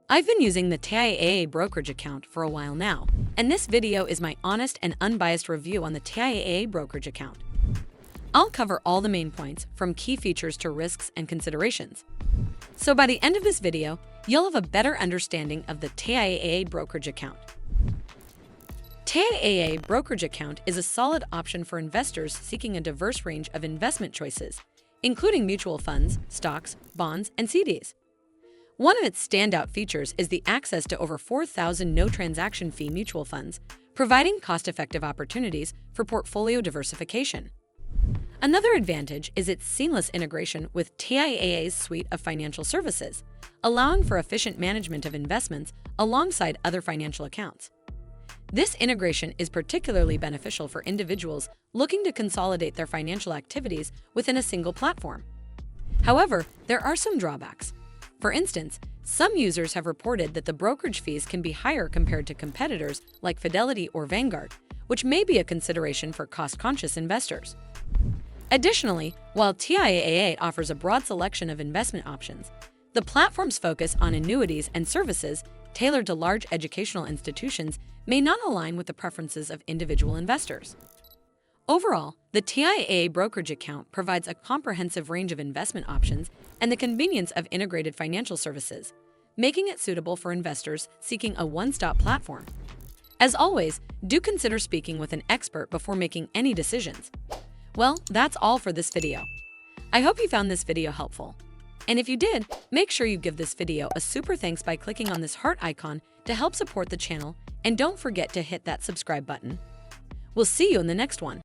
I've been using the TIAA Brokerage Account for a while now, and this video is my honest and unbiased review on the TIAA Brokerage Account. I'll cover all the main points, from key features to risks and considerations. So by the end of this video, you'll have a better understanding of the TIAA Brokerage Account. TIAA Brokerage Account is a solid option for investors seeking a diverse range of investment choices, including mutual funds, stocks, bonds, and CDs. One of its standout features is the access to over 4,000 no-transaction fee mutual funds, providing cost-effective opportunities for portfolio diversification. Another advantage is its seamless integration with TIAA's suite of financial services, allowing for efficient management of investments alongside other financial accounts. This integration is particularly beneficial for individuals looking to consolidate their financial activities within a single platform. However, there are some drawbacks. For instance, some users have reported that the brokerage fees can be higher compared to competitors like Fidelity or Vanguard, which may be a consideration for cost-conscious investors. Additionally, while TIAA offers a broad selection of investment options, the platform's focus on annuities and services tailored to large educational institutions may not align with the preferences of individual investors. Overall, the TIAA Brokerage Account provides a comprehensive range of investment options and the convenience of integrated financial services, making it suitable for investors seeking a one-stop platform. As always, do consider speaking with an expert before making any decisions. Well, that's all for this video. I hope you found this video helpful. And if you did, make sure you give this video a super thanks by clicking on this heart icon to help support the channel, and don't forget to hit that subscribe button. We'll see you in the next one.